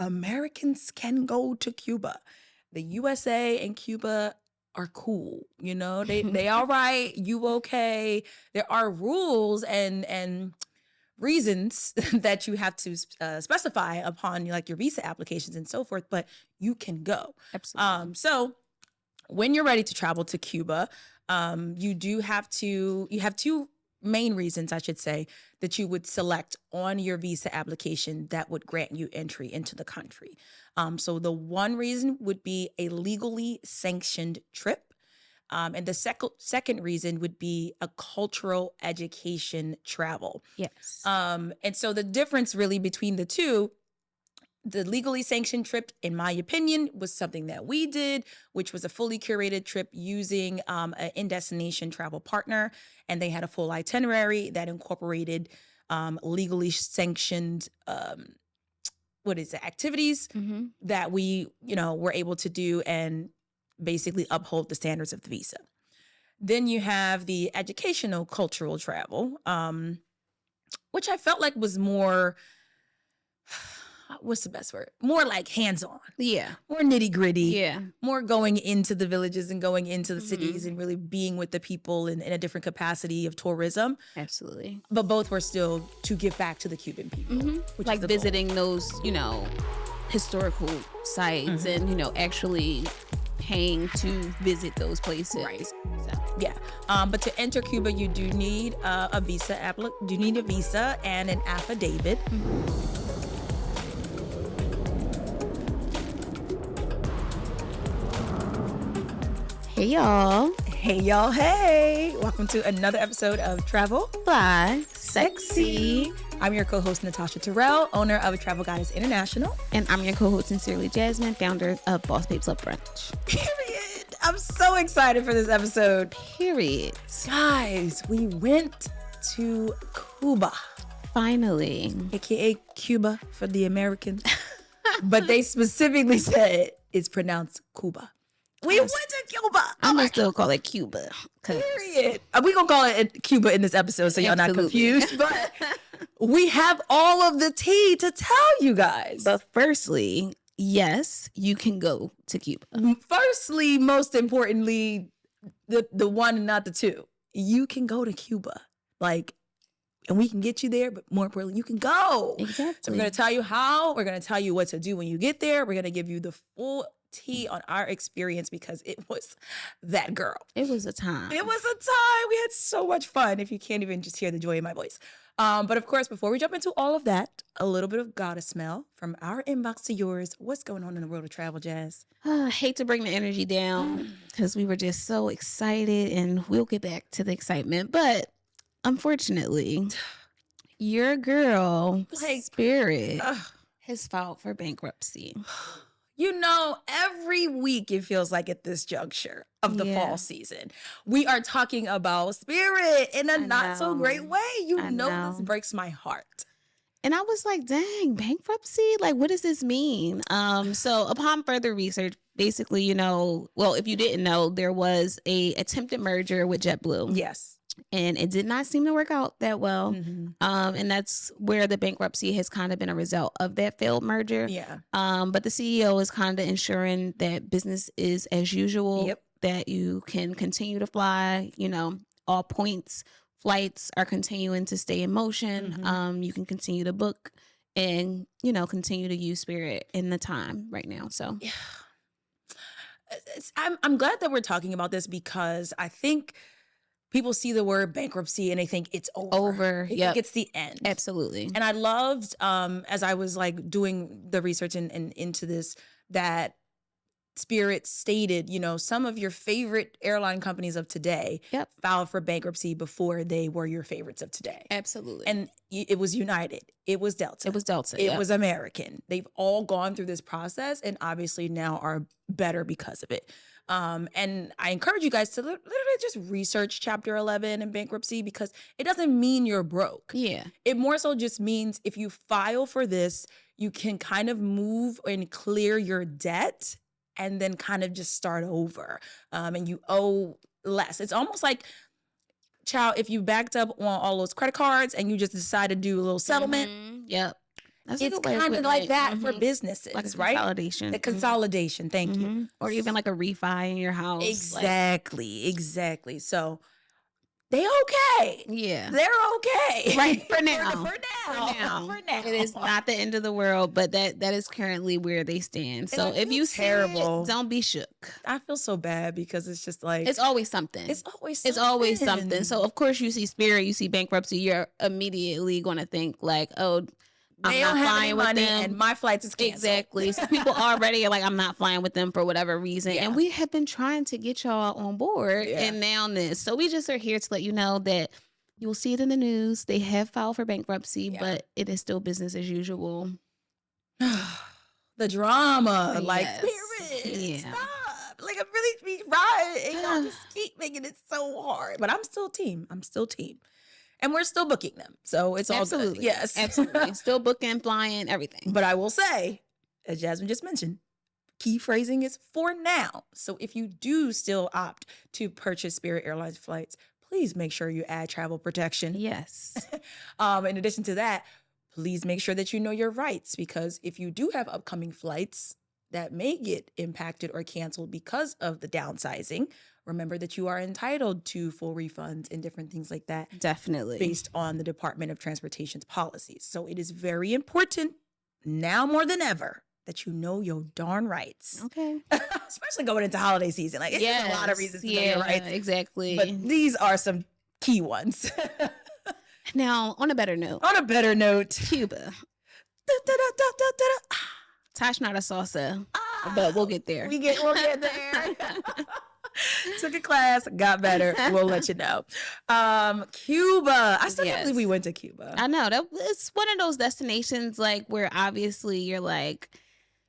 Americans can go to Cuba. The USA and Cuba are cool. You know, they all right. You okay? There are rules and reasons that you have to specify upon like your visa applications and so forth, but you can go. Absolutely. So when you're ready to travel to Cuba, you have two main reasons, I should say, that you would select on your visa application that would grant you entry into the country. So the one reason would be a legally sanctioned trip. And the second reason would be a cultural education travel. Yes. And so the difference really between the two, the legally sanctioned trip, in my opinion, was something that we did, which was a fully curated trip using an in-destination travel partner. And they had a full itinerary that incorporated legally sanctioned activities that we, were able to do and basically uphold the standards of the visa. Then you have the educational cultural travel, which I felt like was more, what's the best word? More like hands-on. Yeah. More nitty-gritty. Yeah. More going into the villages and going into the cities and really being with the people in a different capacity of tourism. Absolutely. But both were still to give back to the Cuban people. Which like is the visiting goal. those, historical sites and, actually paying to visit those places. Right. So. Yeah. But to enter Cuba, you do need a visa and an affidavit. Hey, y'all. Hey, y'all. Hey. Welcome to another episode of Travel Fly Sexy. I'm your co-host, Natasha Terrell, owner of Travel Goddess International. And I'm your co-host, Sincerely Jasmine, founder of Boss Babes Love Brunch. Period. I'm so excited for this episode. Period. Guys, we went to Cuba. Finally. AKA Cuba for the Americans. But they specifically said it's pronounced Cuba. We went to Cuba. I'm going to still call it Cuba. Period. We're going to call it Cuba in this episode so y'all not confused. But we have all of the tea to tell you guys. But firstly, yes, you can go to Cuba. Firstly, most importantly, the one and not the two. You can go to Cuba. And we can get you there, but more importantly, you can go. Exactly. So we're going to tell you how. We're going to tell you what to do when you get there. We're going to give you the full tea on our experience because it was that girl. It was a time. It was a time. We had so much fun if you can't even just hear the joy in my voice. But of course, before we jump into all of that, a little bit of goddess smell from our inbox to yours. What's going on in the world of travel, Jazz? I hate to bring the energy down because we were just so excited, and we'll get back to the excitement. But unfortunately, your girl, Spirit, has filed for bankruptcy. Every week it feels like at this juncture of the fall season, we are talking about Spirit in a not so great way. This breaks my heart. And I was like, dang, bankruptcy? Like, what does this mean? So upon further research, basically, if you didn't know, there was a attempted merger with JetBlue. Yes. And it did not seem to work out that well. And that's where the bankruptcy has kind of been a result of that failed merger. Yeah. But the CEO is kind of ensuring that business is as usual, that you can continue to fly, all points. Flights are continuing to stay in motion. You can continue to book and, continue to use Spirit in the time right now. So I'm glad that we're talking about this because I think people see the word bankruptcy and they think it's over. They think it's the end. Absolutely. And I loved, as I was doing the research and into this, that Spirit stated, some of your favorite airline companies of today filed for bankruptcy before they were your favorites of today. Absolutely. And it was United. It was Delta. It was American. They've all gone through this process and obviously now are better because of it. And I encourage you guys to literally just research Chapter 11 and bankruptcy because it doesn't mean you're broke. Yeah. It more so just means if you file for this, you can kind of move and clear your debt and then kind of just start over. And you owe less. It's almost like, child, if you backed up on all those credit cards and you just decide to do a little settlement. Yep. That's a It's good way of kind of putting like it. that for Mhm. businesses, Like a right? consolidation. The consolidation. Thank you. Mhm. Or even like a refi in your house. Exactly. So they okay. Yeah. They're okay. Right. For now. For now. It is not the end of the world, but that is currently where they stand. So And I if feel you see terrible. it, don't be shook. I feel so bad because it's just like It's always something. It's always something. So of course you see Spirit, you see bankruptcy, you're immediately going to think like, oh, they I'm don't not have flying any with money them. and my flights is canceled. Exactly. So people already are like, I'm not flying with them for whatever reason. Yeah. And we have been trying to get y'all on board and now this. So we just are here to let you know that you will see it in the news. They have filed for bankruptcy, but it is still business as usual. The drama, like, Yes. Spirit, stop. Like, I'm really be right. And y'all just keep making it so hard. But I'm still team. And we're still booking them. So it's all good. Yes. Absolutely. Still booking, flying, everything. But I will say, as Jasmine just mentioned, key phrasing is for now. So if you do still opt to purchase Spirit Airlines flights, please make sure you add travel protection. Yes. In addition to that, please make sure that you know your rights, because if you do have upcoming flights that may get impacted or canceled because of the downsizing, remember that you are entitled to full refunds and different things like that. Definitely. Based on the Department of Transportation's policies. So it is very important now more than ever that you know your darn rights. Okay. Especially going into holiday season. Like, it's a lot of reasons to know your rights. Exactly. But these are some key ones. Now, on a better note. Cuba. Tosh not a salsa, but we'll get there. We'll get there. Took a class, got better. We'll let you know. Cuba. I still can't believe we went to Cuba. I know. It's one of those destinations like where obviously you're like,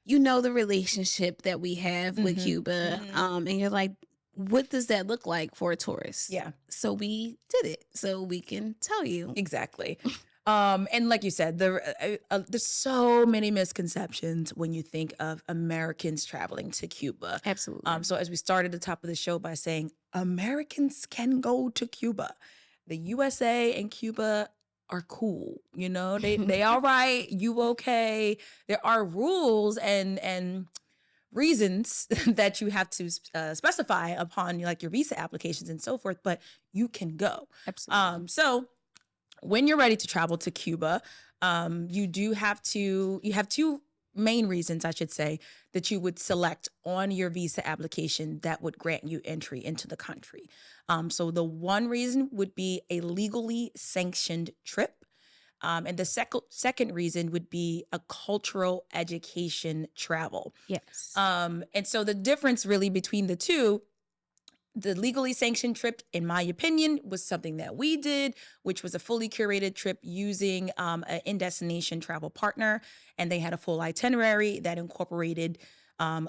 you know, the relationship that we have with Cuba. And you're like, what does that look like for a tourist? Yeah. So we did it. So we can tell you. Exactly. And like you said, there's so many misconceptions when you think of Americans traveling to Cuba. Absolutely. So as we started the top of the show by saying, Americans can go to Cuba. The USA and Cuba are cool. You know, they all right. You okay. There are rules and reasons that you have to specify upon like your visa applications and so forth, but you can go. Absolutely. So when you're ready to travel to Cuba, you have two main reasons, I should say, that you would select on your visa application that would grant you entry into the country. So the one reason would be a legally sanctioned trip. And the second reason would be a cultural education travel. Yes. And so the difference really between the two, the legally sanctioned trip, in my opinion, was something that we did, which was a fully curated trip using an in-destination travel partner. And they had a full itinerary that incorporated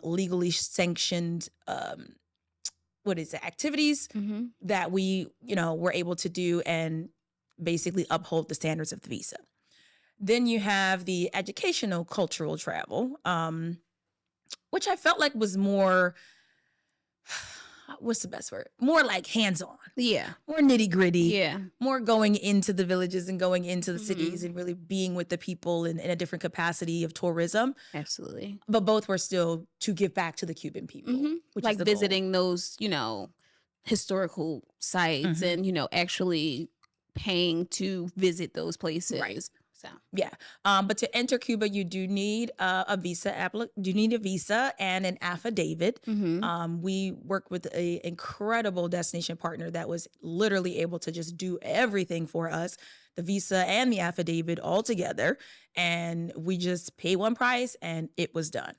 legally sanctioned activities that we, were able to do and basically uphold the standards of the visa. Then you have the educational cultural travel, which I felt like was more, what's the best word? More like hands-on. Yeah. More nitty-gritty. Yeah. More going into the villages and going into the cities and really being with the people in a different capacity of tourism. Absolutely. But both were still to give back to the Cuban people. Which like is the visiting goal. those, historical sites and, actually paying to visit those places. Right. So yeah. But to enter Cuba, you do need a visa. You need a visa and an affidavit. We work with an incredible destination partner that was literally able to just do everything for us, the visa and the affidavit all together. And we just pay one price and it was done.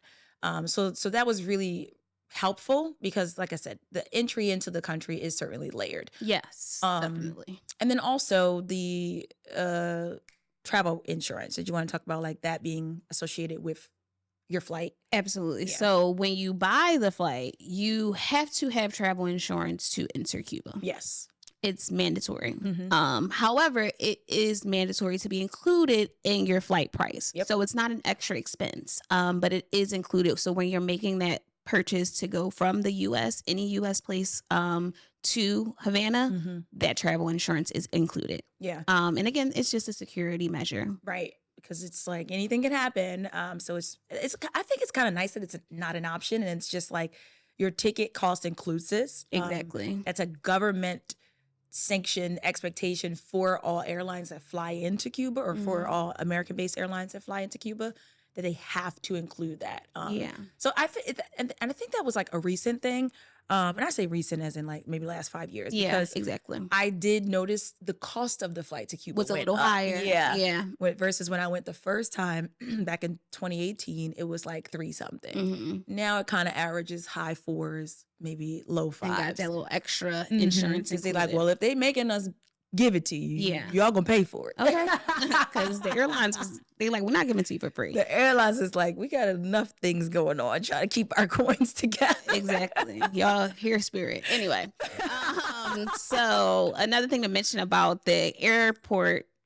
So that was really helpful because, like I said, the entry into the country is certainly layered. Yes, definitely. And then also the travel insurance. Did you want to talk about like that being associated with your flight? Absolutely. Yeah. So when you buy the flight, you have to have travel insurance to enter Cuba. Yes. It's mandatory. However, it is mandatory to be included in your flight price. Yep. So it's not an extra expense, but it is included. So when you're making that purchase to go from the U.S., any U.S. place to Havana, that travel insurance is included. Yeah. And again, it's just a security measure. Right. because it's like anything can happen. So it's I think it's kind of nice that it's not an option and it's just like your ticket cost includes this. Exactly. That's a government sanctioned expectation for all airlines that fly into Cuba or for all American-based airlines that fly into Cuba, that they have to include that. So I and I think that was like a recent thing. And I say recent as in like maybe last 5 years. Yeah, because exactly. I did notice the cost of the flight to Cuba was a little higher. Yeah. Versus when I went the first time back in 2018, it was like 3-something. Now it kind of averages high 4s, maybe low 5s. And got that little extra insurance. They like, well, if they making us give it to you, y'all gonna pay for it. Okay. Because the airlines, they like, we're not giving it to you for free. The airlines is like, we got enough things going on, trying to keep our coins together. Exactly. Y'all hear spirit. Anyway, so another thing to mention about the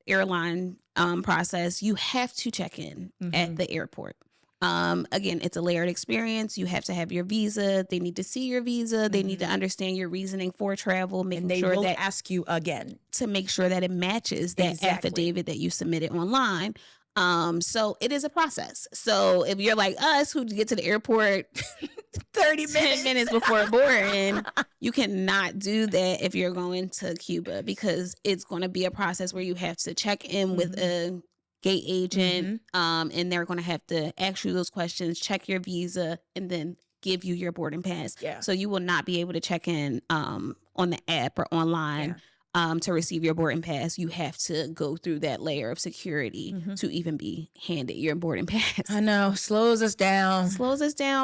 airline process, you have to check in at the airport. Again, it's a layered experience. You have to have your visa. They need to see your visa. They need to understand your reasoning for travel, making sure that ask you again to make sure that it matches that affidavit that you submitted online. So it is a process. So if you're like us who get to the airport 10 minutes before boarding, you cannot do that if you're going to Cuba, because it's going to be a process where you have to check in with a gate agent, and they're going to have to ask you those questions, check your visa, and then give you your boarding pass. So you will not be able to check in on the app or online to receive your boarding pass. You have to go through that layer of security to even be handed your boarding pass. I know, slows us down,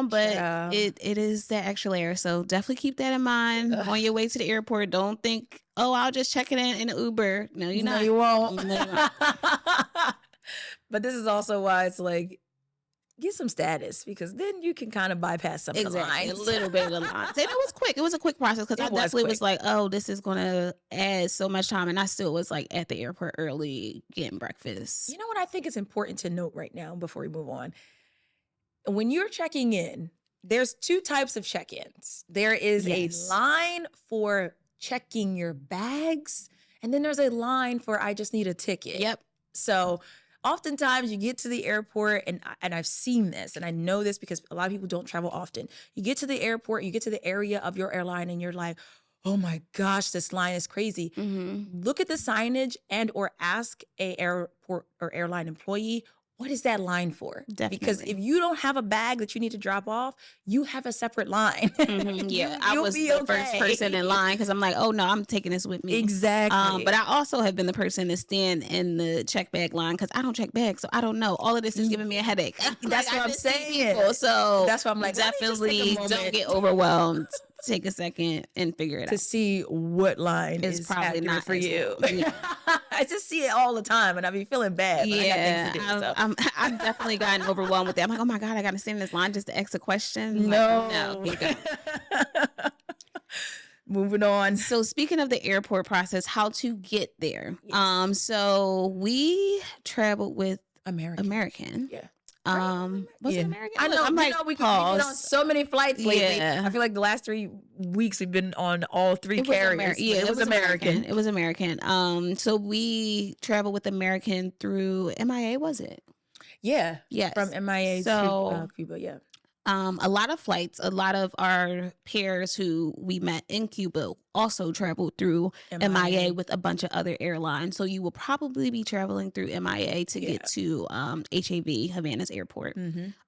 but it is that extra layer. So definitely keep that in mind on your way to the airport. Don't think, oh, I'll just check it in an Uber. No, you're not. You won't. No, you won't. But this is also why it's like, get some status, because then you can kind of bypass some of the lines. A little bit of the lines. And it was quick. It was a quick process, because I definitely was like, oh, this is going to add so much time. And I still was like at the airport early getting breakfast. You know what I think is important to note right now before we move on? When you're checking in, there's 2 types of check-ins. There is a line for checking your bags, and then there's a line for I just need a ticket. Yep. So oftentimes you get to the airport, and I've seen this, and I know this because a lot of people don't travel often. You get to the airport, you get to the area of your airline, and you're like, oh my gosh, this line is crazy. Look at the signage and or ask a airport or airline employee, what is that line for? Definitely. Because if you don't have a bag that you need to drop off, you have a separate line. I was the first person in line, because I'm like, oh no, I'm taking this with me. Exactly. But I also have been the person to stand in the check bag line, because I don't check bags, so I don't know. All of this is giving me a headache. That's what I'm saying. So that's why I'm like, definitely don't get overwhelmed. Take a second and figure it out to see what line is probably not for you. I just see it all the time, and I be feeling bad. I've definitely gotten overwhelmed with that. I'm like, oh my God, I got to stand in this line just to ask a question. No. Moving on. So speaking of the airport process, how to get there. So we traveled with American. Was it American? I know. I'm like, we've been on so many flights lately. I feel like the last 3 weeks we've been on all 3 carriers. It was American. It was American. So we traveled with American through MIA, was it? Yeah. Yes. From MIA to Cuba, yeah. A lot of flights, a lot of our pairs who we met in Cuba also traveled through MIA with a bunch of other airlines. So you will probably be traveling through MIA to get to 𝗖𝗏, Havana's airport.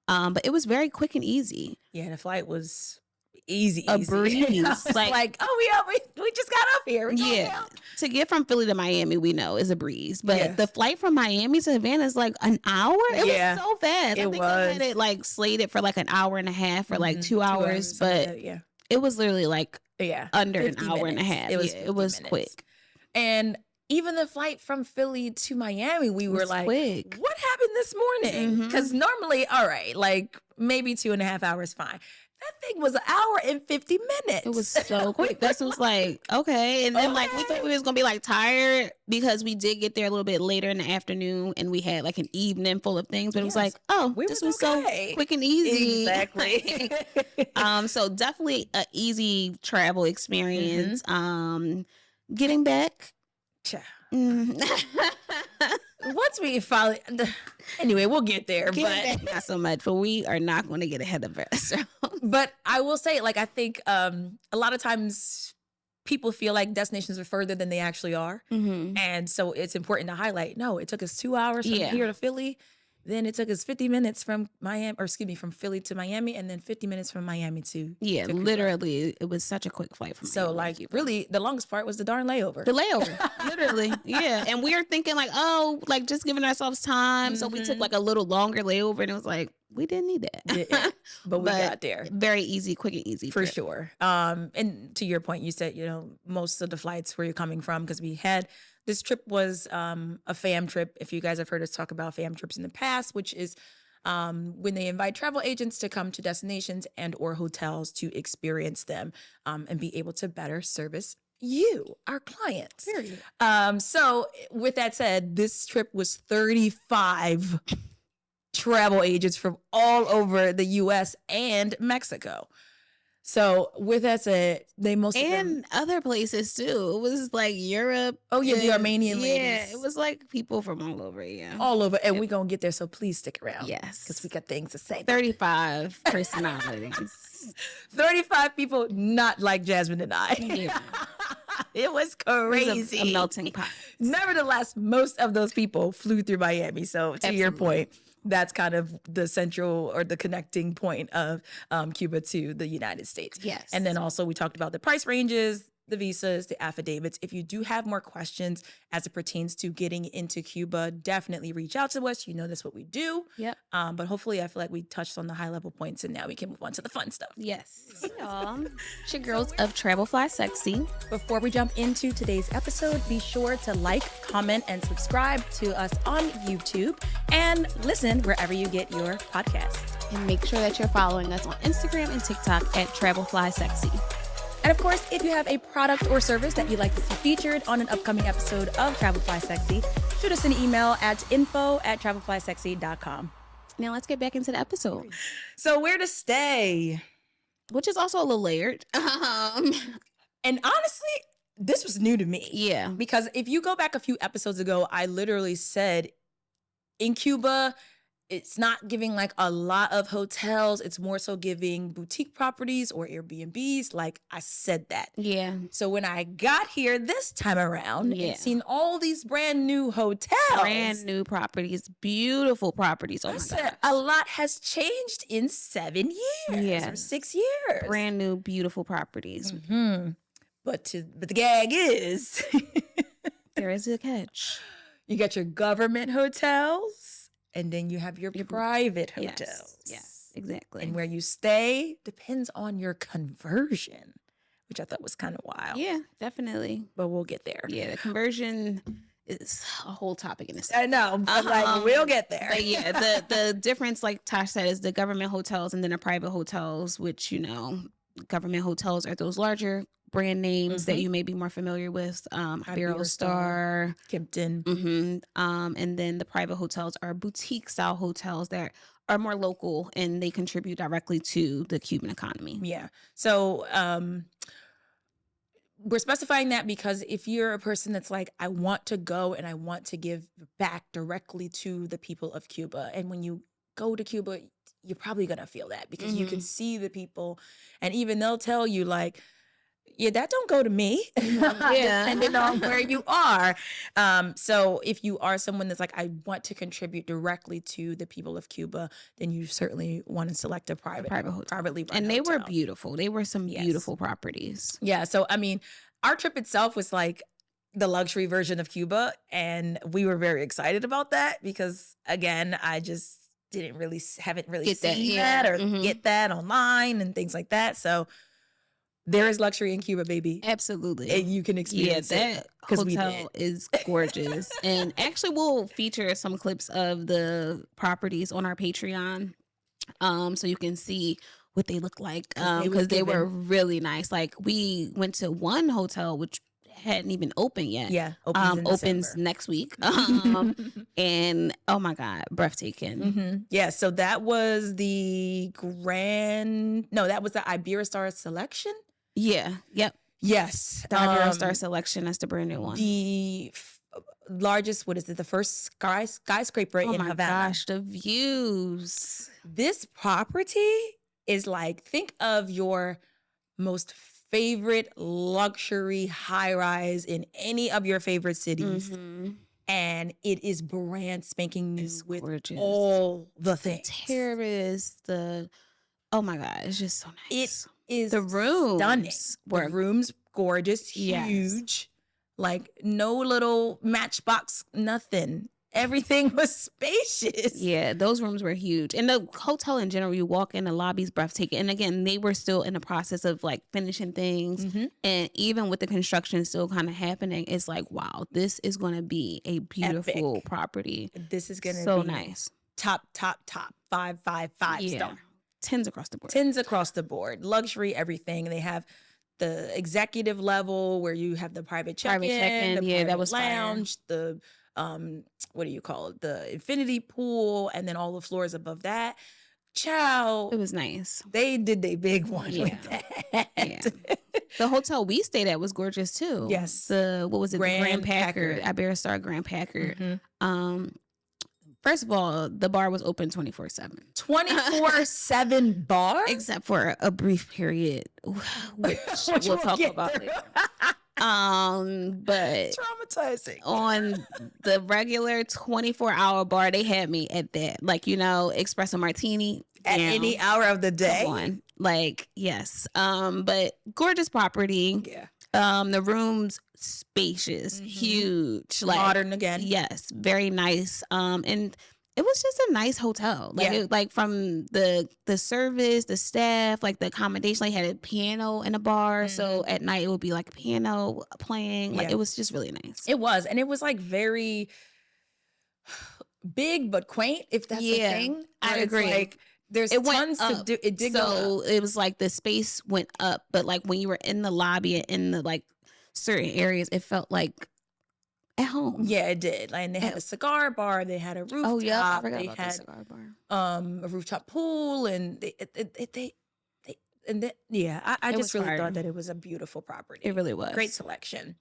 But it was very quick and easy. Yeah, the flight was easy. A breeze. like, oh, we just got up here. To get from Philly to Miami, we know is a breeze. But the flight from Miami to Havana is like an hour. It was so fast. I think I had it like slated for like an hour and a half or like 2 hours. But it was literally like under an hour and a half. It was quick. And even the flight from Philly to Miami, we were like, quick. What happened this morning? Because normally, all right, like maybe 2.5 hours, fine. That thing was 1 hour and 50 minutes. It was so quick. That was like, okay. And then like we thought we was going to be like tired, because we did get there a little bit later in the afternoon and we had like an evening full of things. But it was like, oh, this was so quick and easy. Exactly. So definitely an easy travel experience. Getting back. once we finally, anyway, we'll get there. But not so much. But we are not going to get ahead of ourselves. But I will say, like, I think a lot of times people feel like destinations are further than they actually are, and so it's important to highlight. No, it took us 2 hours from here to Philly. Then it took us 50 minutes from from Philly to Miami, and then 50 minutes from Miami to literally, it was such a quick flight from so Miami. Really, the longest part was the darn layover. The layover, literally, yeah. And we were thinking like, oh, like just giving ourselves time. So we took like a little longer layover, and it was like we didn't need that, but we got there. Very easy, quick and easy for sure. And to your point, you said most of the flights where you're coming from, because we had. This trip was a fam trip. If you guys have heard us talk about fam trips in the past, which is when they invite travel agents to come to destinations and or hotels to experience them and be able to better service you, our clients. Period. So with that said, this trip was 35 travel agents from all over the U.S. and Mexico. So with that said, they and other places too. It was like Europe. Oh yeah, the Armenian ladies. Yeah, it was like people from all over. Yeah, all over, and we're gonna get there. So please stick around. Yes, because we got things to say. 35 personalities. 35 people not like Jasmine and I. Yeah. It was crazy. It was a melting pot. Nevertheless, most of those people flew through Miami. So to your point, that's kind of the central or the connecting point of Cuba to the United States. Yes. And then also we talked about the price ranges, the visas, the affidavits. If you do have more questions as it pertains to getting into Cuba, definitely reach out to us. You know that's what we do. Yep. But hopefully I feel like we touched on the high level points, and now we can move on to the fun stuff. Yes. It's your girls of 𝗕𝗏𝒂𝒗𝒆𝒍 𝑮𝒐𝒅𝒅𝒄. Before we jump into today's episode, be sure to like, comment, and subscribe to us on YouTube and listen wherever you get your podcasts. And make sure that you're following us on Instagram and TikTok at 𝗕𝗏𝒂𝒂𝒗𝒆𝒍. And of course, if you have a product or service that you'd like to see featured on an upcoming episode of 𝗕𝗏𝒂𝒂𝒗𝒆𝒍, shoot us an email at info@𝗕𝗏𝒂𝒂𝒃𝒂𝒂𝒃.com. Now let's get back into the episode. So where to stay? Which is also a little layered. And honestly, this was new to me. Yeah. Because if you go back a few episodes ago, I literally said in Cuba, it's not giving like a lot of hotels. It's more so giving boutique properties or Airbnbs. Like I said that. Yeah. So when I got here this time around and seen all these brand new hotels. Brand new properties. Beautiful properties. Oh my God. A lot has changed in 7 years or 6 years. Brand new, beautiful properties. Mm-hmm. But the gag is. There is a catch. You got your government hotels. And then you have your private hotels. Yes, exactly. And where you stay depends on your conversion, which I thought was kind of wild. Yeah, definitely. But we'll get there. Yeah, the conversion is a whole topic in itself. I know, but like we'll get there. But yeah, the difference, like Tosh said, is the government hotels and then the private hotels, which, government hotels are those larger brand names that you may be more familiar with, Iberostar, Kimpton. And then the private hotels are boutique style hotels that are more local and they contribute directly to the Cuban economy. Yeah. So we're specifying that because if you're a person that's like, I want to go and I want to give back directly to the people of Cuba, and when you go to Cuba, you're probably going to feel that because you can see the people, and even they'll tell you like, yeah, that don't go to me, depending on where you are. So if you are someone that's like, I want to contribute directly to the people of Cuba, then you certainly want to select a privately run And they hotel. were beautiful. They were some beautiful properties. Yeah. So, I mean, our trip itself was like the luxury version of Cuba. And we were very excited about that because, again, I just haven't really seen that or get that online and things like that. So there is luxury in Cuba, baby. Absolutely. And you can experience that hotel is gorgeous. And actually we'll feature some clips of the properties on our Patreon. So you can see what they look like. Because they were really nice. Like we went to one hotel which hadn't even opened yet. Yeah. Opens next week. And oh my God, breathtaking. Yeah. So that was the Iberostar Selection. Yeah. Yep. Yes. The Iberostar Selection. That's the brand new one. largest, what is it, the first skyscraper in Havana. Gosh, the views. This property is like, think of your most favorite luxury high-rise in any of your favorite cities. And it is brand spanking new with gorgeous. All the things. Terrace, oh my God, it's just so nice. It is the rooms stunning. The rooms gorgeous, huge. Like no little matchbox, nothing. Everything was spacious. Yeah, those rooms were huge. And the hotel in general, you walk in, the lobby's breathtaking. And again, they were still in the process of like finishing things. And even with the construction still kind of happening, it's like, wow, this is going to be a beautiful epic property. This is going to be so nice. Top, 5 star. Tens across the board. Tens across the board. Luxury, everything. They have the executive level where you have the private check-in, the that was lounge, fire. The what do you call it? The infinity pool, and then all the floors above that. Ciao. It was nice. They did their big one with that. Yeah. The hotel we stayed at was gorgeous too. Yes. What was it? Grand Packard. Iberostar Grand Packard. First of all, the bar was open 24/7. 24/7 bar? Except for a brief period, which we'll talk about later. But traumatizing. On the regular 24-hour bar, they had me at that. Like, espresso martini. At any hour of the day? Come on. Like, yes. But gorgeous property. Yeah. The rooms spacious, huge, like modern again. Yes, very nice. And it was just a nice hotel. Like from the service, the staff, like the accommodation. They had a piano in a bar, so at night it would be like a piano playing. Like it was just really nice. It was, and it was like very big but quaint. If that's the thing, I agree. Like, there's tons to do. It did go up. It was like the space went up, but like when you were in the lobby and in the like certain areas, it felt like at home. Yeah, it did. Like, and they had a cigar bar. They had a rooftop. Oh yeah, I forgot they about had the cigar bar. A rooftop pool, and I just really thought that it was a beautiful property. It really was. Great selection.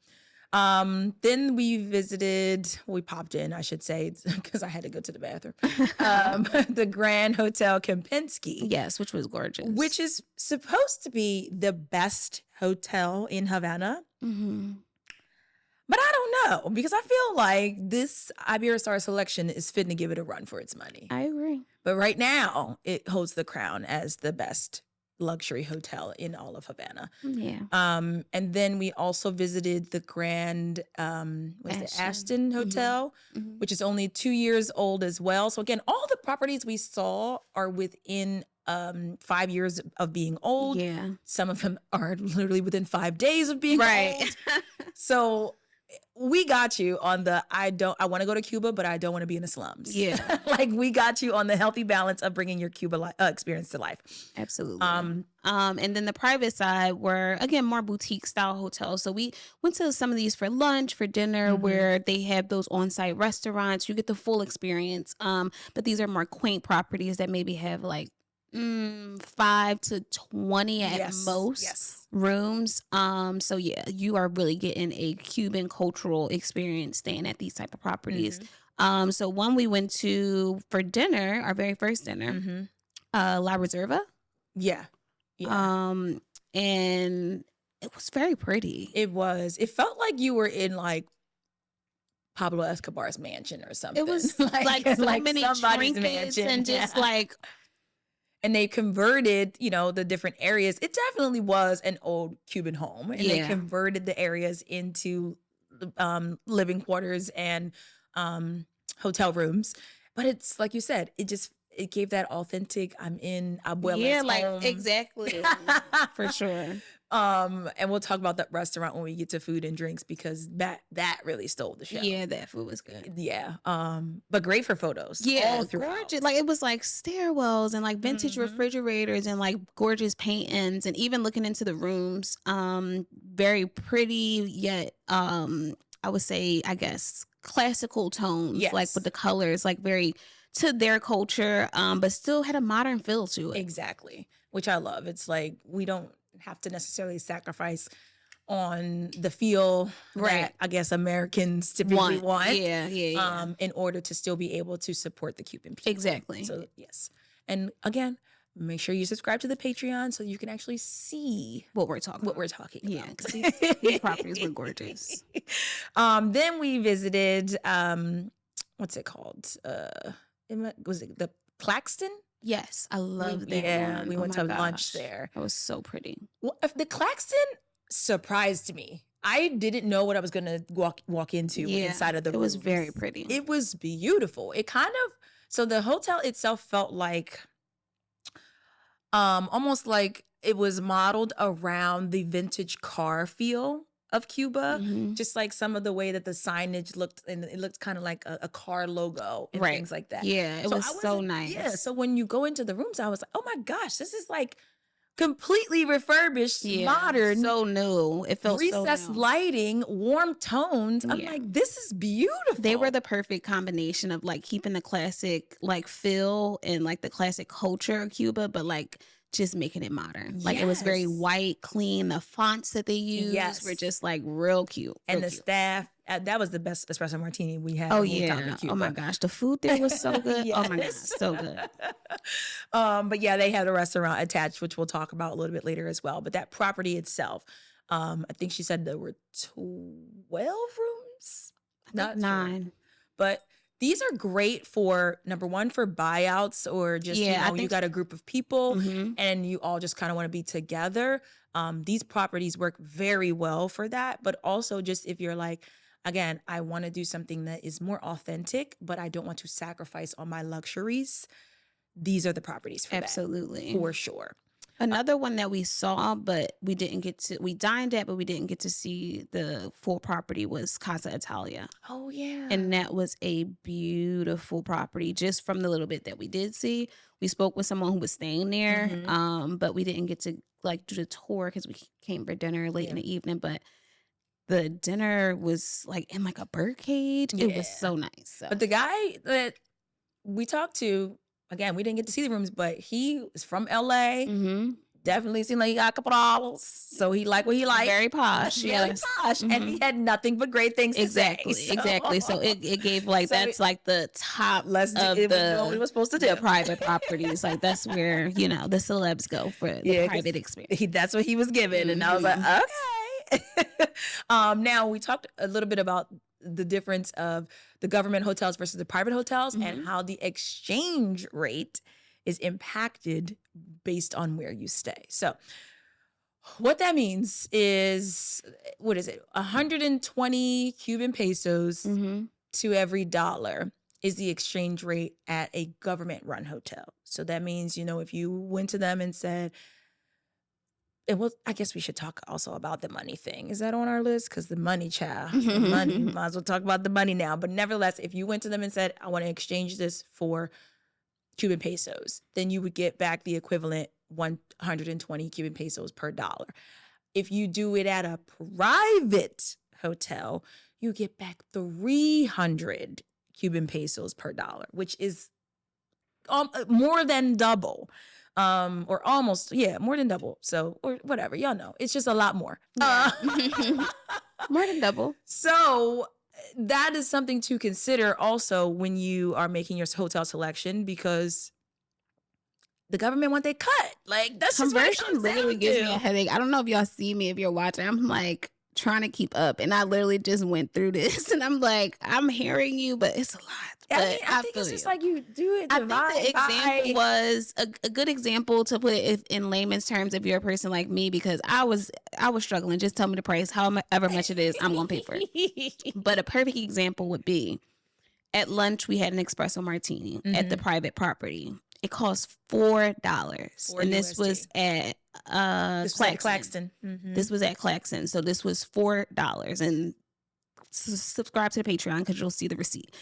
Then we popped in, I should say, because I had to go to the bathroom. The Grand Hotel Kempinski. Yes, which was gorgeous. Which is supposed to be the best hotel in Havana. But I don't know, because I feel like this Iberostar selection is fitting to give it a run for its money. I agree. But right now, it holds the crown as the best luxury hotel in all of Havana. Yeah. And then we also visited the Grand Ashton Hotel, which is only 2 years old as well. So again, all the properties we saw are within 5 years of being old. Yeah. Some of them are literally within 5 days of being old. So we got you on the I want to go to Cuba, but I don't want to be in the slums. Yeah. Like, we got you on the healthy balance of bringing your Cuba experience to life. Absolutely. And then the private side were, again, more boutique style hotels. So we went to some of these for lunch, for dinner, where they have those on-site restaurants. You get the full experience. But these are more quaint properties that maybe have like 5 to 20 at most rooms. So yeah, you are really getting a Cuban cultural experience staying at these type of properties. So one we went to for dinner, our very first dinner, La Reserva. Yeah. And it was very pretty. It was. It felt like you were in like Pablo Escobar's mansion or something. It was like so many trinkets mansion. And just like. And they converted, the different areas. It definitely was an old Cuban home. And they converted the areas into living quarters and hotel rooms. But it's like you said, it gave that authentic, I'm in abuela's home. Exactly. For sure. And we'll talk about that restaurant when we get to food and drinks, because that really stole the show. Yeah, that food was good. Yeah. But great for photos. Yeah, gorgeous. Like, it was like stairwells and like vintage refrigerators and like gorgeous paintings, and even looking into the rooms, very pretty, yet I would say, I guess, classical tones, like with the colors, like very to their culture, but still had a modern feel to it. Exactly. Which I love. It's like, we don't have to necessarily sacrifice on the feel that I guess Americans typically want. Yeah. In order to still be able to support the Cuban people. Exactly. So yes. And again, make sure you subscribe to the Patreon so you can actually see what we're talking about. Yeah, because these properties were gorgeous. Then we visited what's it called? Was it the Claxton? Yes, I love that. Yeah, one. we went to lunch there. It was so pretty. Well, the Claxton surprised me. I didn't know what I was gonna walk into inside of the room. It was very pretty. It was beautiful. It kind of, so the hotel itself felt like almost like it was modeled around the vintage car feel of Cuba, just like some of the way that the signage looked, and it looked kind of like a car logo and things like that. Yeah, it was so nice. Yeah, so when you go into the rooms, I was like, oh my gosh, this is like completely refurbished, modern, so new. It felt recessed so new. Lighting, warm tones. I'm like, this is beautiful. They were the perfect combination of like keeping the classic like feel and like the classic culture of Cuba, but like just making it modern. Like it was very white, clean. The fonts that they used were just like real cute. And the staff, that was the best espresso martini we had. Oh yeah. Oh my gosh. The food there was so good. Oh my gosh. So good. But yeah, they had a restaurant attached, which we'll talk about a little bit later as well. But that property itself, I think she said there were 12 rooms. Not 9. Sure. But these are great for, number one, for buyouts, or just, you got a group of people and you all just kind of want to be together. These properties work very well for that. But also just if you're like, again, I want to do something that is more authentic, but I don't want to sacrifice on my luxuries. These are the properties for Absolutely. that, for sure. Another one that we saw, but we dined at, but we didn't get to see the full property was Casa Italia. Oh, yeah. And that was a beautiful property just from the little bit that we did see. We spoke with someone who was staying there, but we didn't get to like do the tour because we came for dinner late in the evening. But the dinner was like in like a birdcage. It was so nice. So. But the guy that we talked to, again, we didn't get to see the rooms, but he is from LA. Definitely seemed like he got a couple dollars. So he liked what he liked. Very posh. Very posh. And he had nothing but great things to say. Exactly. So it gave like, that's like the top of what we were supposed to do. The private properties. Like that's where, the celebs go for the private experience. That's what he was given. And I was like, okay. Now we talked a little bit about the difference of the government hotels versus the private hotels and how the exchange rate is impacted based on where you stay. So what that means is, 120 Cuban pesos to every dollar is the exchange rate at a government-run hotel. So that means, if you went to them and said, I guess we should talk also about the money thing. Is that on our list? Because the money, child, the money, might as well talk about the money now. But nevertheless, if you went to them and said, I want to exchange this for Cuban pesos, then you would get back the equivalent 120 Cuban pesos per dollar. If you do it at a private hotel, you get back 300 Cuban pesos per dollar, which is more than double. Or almost, more than double. So, or whatever, y'all know. It's just a lot more. More than double. So that is something to consider also when you are making your hotel selection, because the government want their cut. Like, that's just conversion literally gives me a headache. I don't know if y'all see me, if you're watching. I'm like trying to keep up, and I literally just went through this, and I'm like, I'm hearing you, but it's a lot. I think it's just like you do it. I think the example was a good example to put it in layman's terms. If you're a person like me, because I was struggling. Just tell me the price, however much it is, I'm gonna pay for it. But a perfect example would be at lunch we had an espresso martini at the private property. It cost $4, and this was at Claxton. This was at Claxton, so this was $4, and subscribe to the Patreon because you'll see the receipt.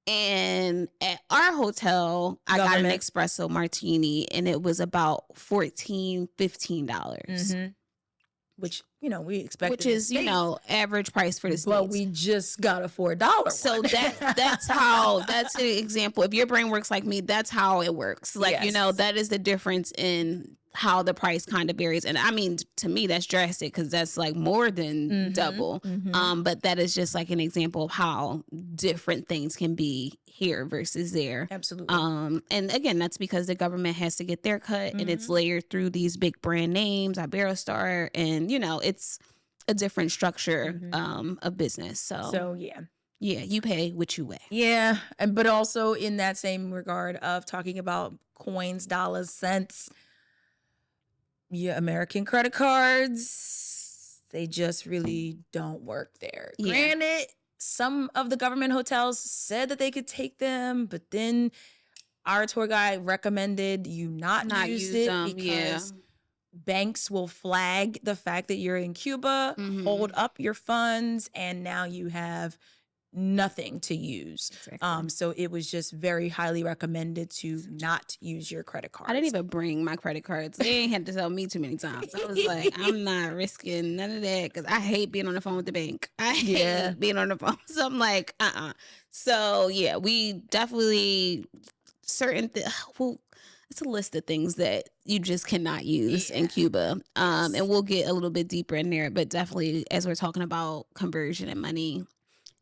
And at our hotel, I got an espresso martini, and it was about $15 which we expected, which is average price for this. But we just got a $4. So that's an example. If your brain works like me, that's how it works. Like that is the difference in how the price kind of varies. And I mean, to me, that's drastic because that's like more than double. But that is just like an example of how different things can be here versus there. Absolutely. And again, that's because the government has to get their cut and it's layered through these big brand names, Iberostar, and you know, it's a different structure of business. So yeah. Yeah, you pay what you weigh. Yeah, but also in that same regard of talking about coins, dollars, cents, yeah, American credit cards, they just really don't work there. Yeah. Granted, some of the government hotels said that they could take them, but then our tour guide recommended you not use it them, because banks will flag the fact that you're in Cuba, hold up your funds, and now you have nothing to use. Exactly. So it was just very highly recommended to not use your credit cards. I didn't even bring my credit cards. They ain't had to tell me too many times. I was like, I'm not risking none of that because I hate being on the phone with the bank. I hate being on the phone. So I'm like, So yeah, we definitely well, it's a list of things that you just cannot use in Cuba. And we'll get a little bit deeper in there, but definitely as we're talking about conversion and money,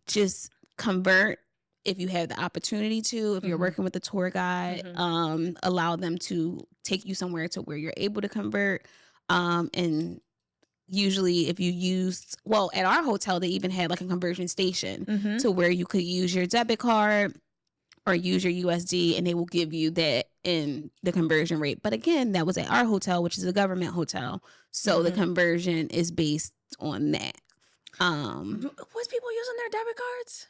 just convert if you have the opportunity to. If you're working with a tour guide, allow them to take you somewhere to where you're able to convert. And usually if you used, well, at our hotel, they even had like a conversion station to where you could use your debit card or use your USD and they will give you that in the conversion rate. But again, that was at our hotel, which is a government hotel. So the conversion is based on that. Was people using their debit cards?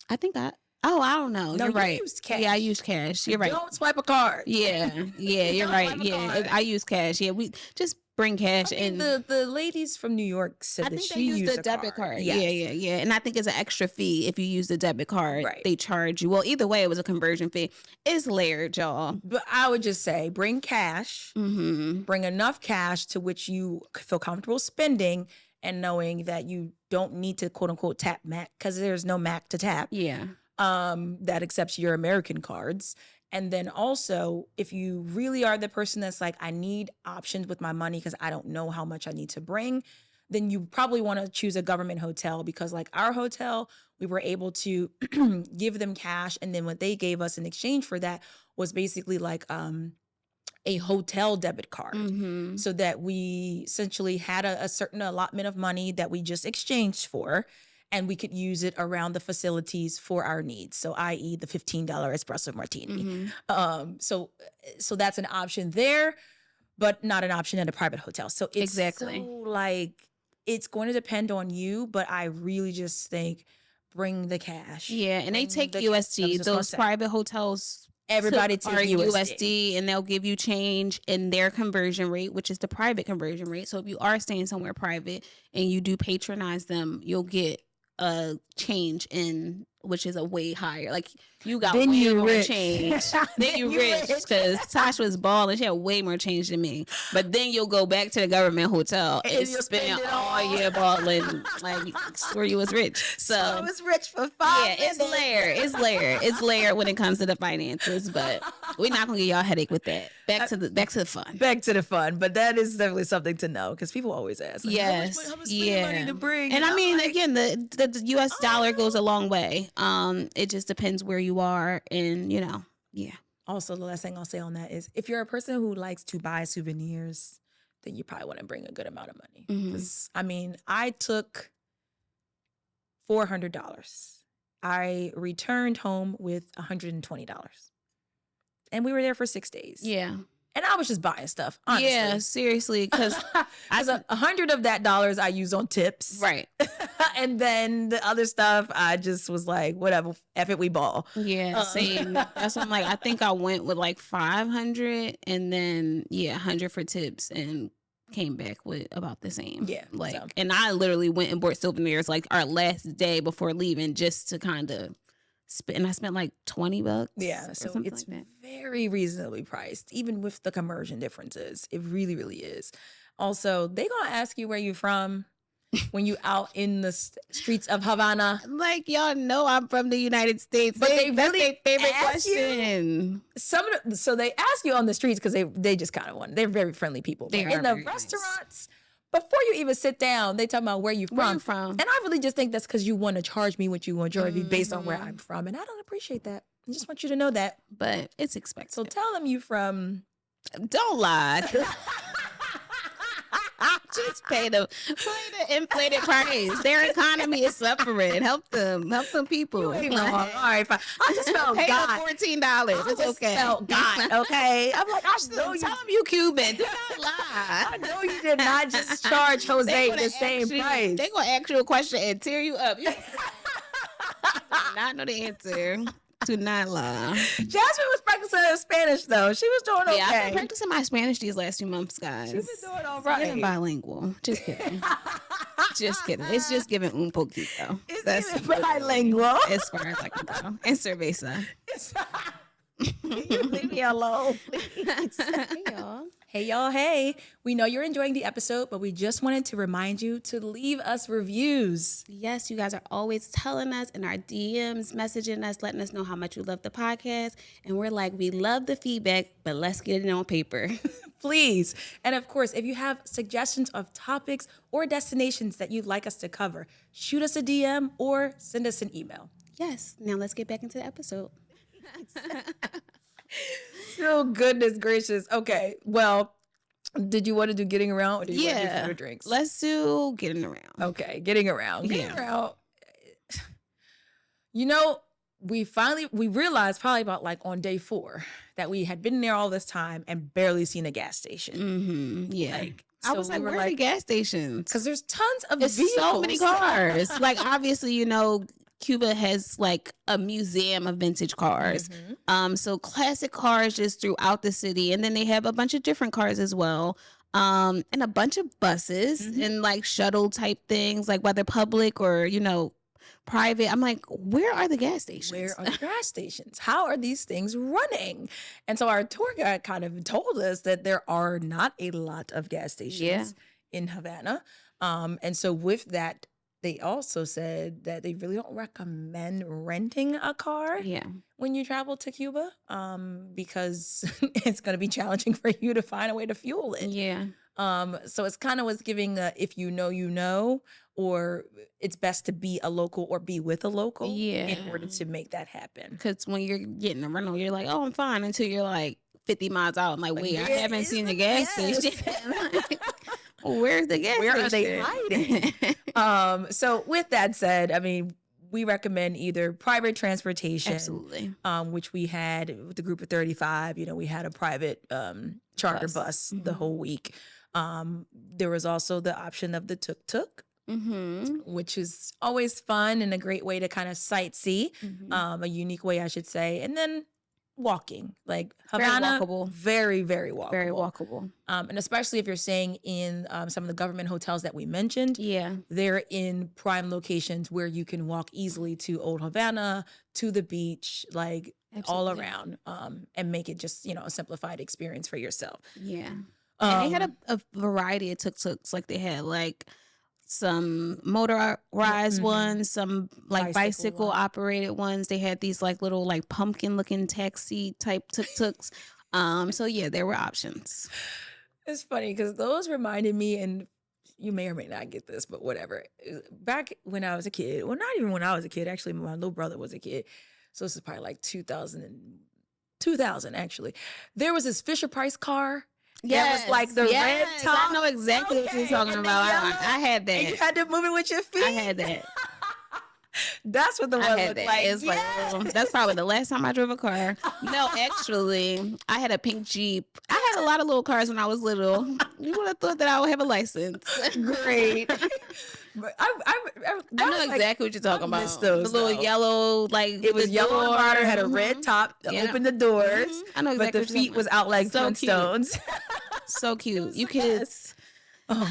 I think I don't know. No, you're right. Used cash. Yeah, I use cash. You're right. Don't swipe a card. Yeah, you're right. Yeah, I use cash. Yeah, we just bring cash in. The ladies from New York said that she used the debit card. Yes. Yeah. And I think it's an extra fee if you use the debit card. Right. They charge you. Well, either way, it was a conversion fee. It's layered, y'all. But I would just say bring cash. Bring enough cash to which you feel comfortable spending and knowing that you don't need to quote unquote tap Mac because there's no Mac to tap. Yeah. That accepts your American cards. And then also, if you really are the person that's like, I need options with my money because I don't know how much I need to bring, then you probably want to choose a government hotel because like our hotel, we were able to give them cash. And then what they gave us in exchange for that was basically like a hotel debit card so that we essentially had a certain allotment of money that we just exchanged for. And we could use it around the facilities for our needs. So, i.e., the $15 espresso martini. So that's an option there, but not an option at a private hotel. So it's so, like, it's going to depend on you, but I really just think bring the cash. Yeah, and they take USD. Those private hotels, everybody took USD, and they'll give you change in their conversion rate, which is the private conversion rate. So if you are staying somewhere private and you do patronize them, you'll get a change in, which is a way higher. Like you got then way you more rich. change. Then you rich because Tasha was balling. She had way more change than me. But then you'll go back to the government hotel and spend all year balling like where you was rich. So I was rich for 5 minutes. It's layered when it comes to the finances. But we're not gonna get y'all a headache with that. Back to the fun. Back to the fun. But that is definitely something to know because people always ask. Like, yes. How much money to bring? And I mean, like, again, the US dollar goes a long way. It just depends where you are, and Also, the last thing I'll say on that is if you're a person who likes to buy souvenirs, then you probably want to bring a good amount of money. Because I mean, I took $400. I returned home with $120, and we were there for 6 days. Yeah. And I was just buying stuff, honestly. Yeah, seriously, because $100 of that dollars I used on tips. Right. And then the other stuff, I just was like, whatever, F it, we ball. Yeah, same. That's what I'm like, I think I went with like 500 and then, 100 for tips and came back with about the same. Yeah. And I literally went and bought souvenirs like our last day before leaving just to kind of and I spent like $20. Yeah, so it's very reasonably priced, even with the conversion differences. It really, really is. Also, they gonna ask you where you're from. when you out in the streets of Havana? Like, y'all know I'm from the United States. But they that's really their favorite ask question. So they ask you on the streets because they just kind of want. They're very friendly people. They but are in the very restaurants, before you even sit down, they talk about where you from. Where you from? And I really just think that's because you want to charge me what you want to charge me based on where I'm from, and I don't appreciate that. I just want you to know that. But it's expected. So tell them you from. Don't lie. Just pay the inflated price. Their economy is suffering. Help them people. All right, fine. I just felt pay God. $14. It's okay. Felt God. Okay. I'm like, I know you. Tell them you Cuban. Do not lie. I know you did not just charge Jose the same price. They're gonna ask you a question and tear you up. You not know the answer. Do not lie. Jasmine was practicing her Spanish though. She was doing okay. Yeah, I've been practicing my Spanish these last few months, guys. She's been doing all right. I'm bilingual. Just kidding. Just kidding. It's just giving un poquito. That's bilingual. As far as I can go. And cerveza. You leave me alone, please. Hey y'all. Hey. We know you're enjoying the episode, but we just wanted to remind you to leave us reviews. Yes, you guys are always telling us in our DMs, messaging us, letting us know how much you love the podcast. And we're like, we love the feedback, but let's get it on paper. Please. And of course, if you have suggestions of topics or destinations that you'd like us to cover, shoot us a DM or send us an email. Yes. Now let's get back into the episode. Oh, goodness gracious. Okay. Well, did you want to do getting around or did you want to do food or drinks? Let's do getting around. Okay. Getting around. Getting around. You know, we realized probably about like on day 4 that we had been there all this time and barely seen a gas station. Mm-hmm. Yeah. So I was like, where are the gas stations? Because there's tons of vehicles. So many cars. Like, obviously, you know, Cuba has like a museum of vintage cars. So classic cars just throughout the city. And then they have a bunch of different cars as well. And a bunch of buses and like shuttle type things, like whether public or, you know, private. I'm like, where are the gas stations? Where are the gas stations? How are these things running? And so our tour guide kind of told us that there are not a lot of gas stations in Havana. And so with that, they also said that they really don't recommend renting a car when you travel to Cuba because it's going to be challenging for you to find a way to fuel it. Yeah. So it's kind of was giving if you know, or it's best to be a local or be with a local in order to make that happen. Because when you're getting a rental, you're like, oh, I'm fine, until you're like 50 miles out. I'm like, wait, I haven't seen the gas station. Where's the gas station? Where are they hiding? So with that said, I mean, we recommend either private transportation, absolutely, which we had with the group of 35. You know, we had a private charter bus the whole week. There was also the option of the tuk-tuk, which is always fun and a great way to kind of sightsee, a unique way, I should say. And then walking, like Havana, very, very walkable. Very walkable. And especially if you're staying in some of the government hotels that we mentioned, they're in prime locations where you can walk easily to Old Havana, to the beach, like all around, and make it just, you know, a simplified experience for yourself. Yeah. And they had a variety of tuk-tuks. Like they had like some motorized ones, some like bicycle operated ones. They had these like little like pumpkin looking taxi type tuk-tuks. So yeah, there were options. It's funny because those reminded me, and you may or may not get this, but whatever. Back when I was a kid, well, not even when I was a kid, actually, my little brother was a kid. So this is probably like 2000 actually. There was this Fisher-Price car. Yes, that was like the red top. I know exactly what you're talking about. I had that. And you had to move it with your feet. I had that. That's what the one looked like. It's like, that's probably the last time I drove a car. No, actually, I had a pink Jeep. I had a lot of little cars when I was little. You would have thought that I would have a license. Great. But I know exactly what you're talking about. Those, the little yellow, like it was yellow and had a red top to open the doors. I know exactly. But the feet was out like Flintstones. So cute. You kids.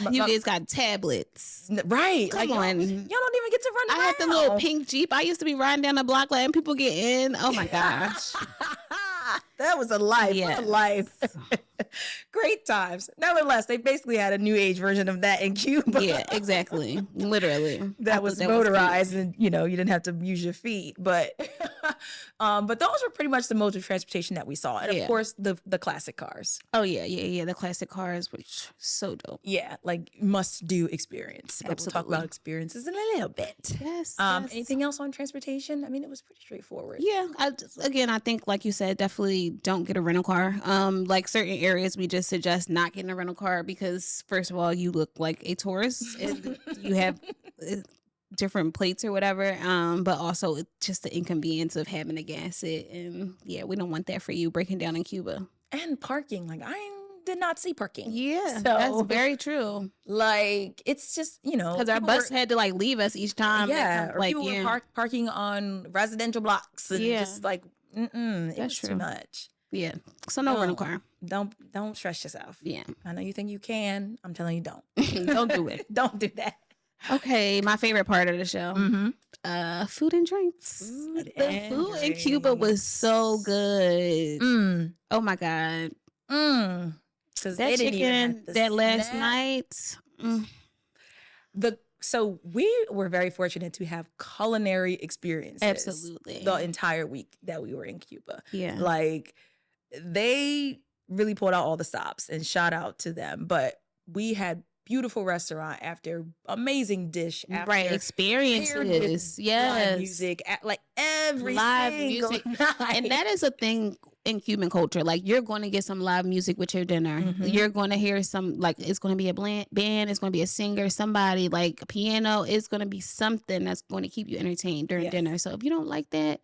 You guys got tablets. Right. Come on. Y'all don't even get to run around. I had the little pink Jeep. I used to be riding down the block letting people get in. Oh my gosh. That was a life. Yes. What a life. Great times. Nevertheless, they basically had a new age version of that in Cuba. Yeah, exactly. Literally. That was motorized, and you didn't have to use your feet. But but those were pretty much the modes of transportation that we saw. And of course the classic cars. Oh yeah. The classic cars, which so dope. Yeah, like must do experience. But we'll talk about experiences in a little bit. Yes. Anything else on transportation? I mean, it was pretty straightforward. Yeah. I think like you said, definitely don't get a rental car. Like certain areas we just suggest not getting a rental car because first of all, you look like a tourist and you have different plates or whatever. But also it's just the inconvenience of having to gas it. And yeah, we don't want that for you breaking down in Cuba. And parking. Like I did not see parking. Yeah, so, that's very true. Like it's just, because our bus had to like leave us each time. Yeah. Or like people were parking on residential blocks and just like, it was too much. Yeah. So no rental car. Don't stress yourself. Yeah. I know you think you can. I'm telling you don't. Don't do it. Don't do that. Okay, my favorite part of the show. Food and drinks. The food in Cuba was so good. Oh my God. That chicken that last night. So we were very fortunate to have culinary experiences. Absolutely. The entire week that we were in Cuba. Yeah. Like they really pulled out all the stops, and shout out to them. But we had beautiful restaurant after amazing dish after experiences. Yes. Live music, like every live single music. night. And that is a thing in Cuban culture. Like you're going to get some live music with your dinner. You're going to hear some, like it's going to be a band, it's going to be a singer, somebody, like a piano. It's going to be something that's going to keep you entertained during dinner. So if you don't like that,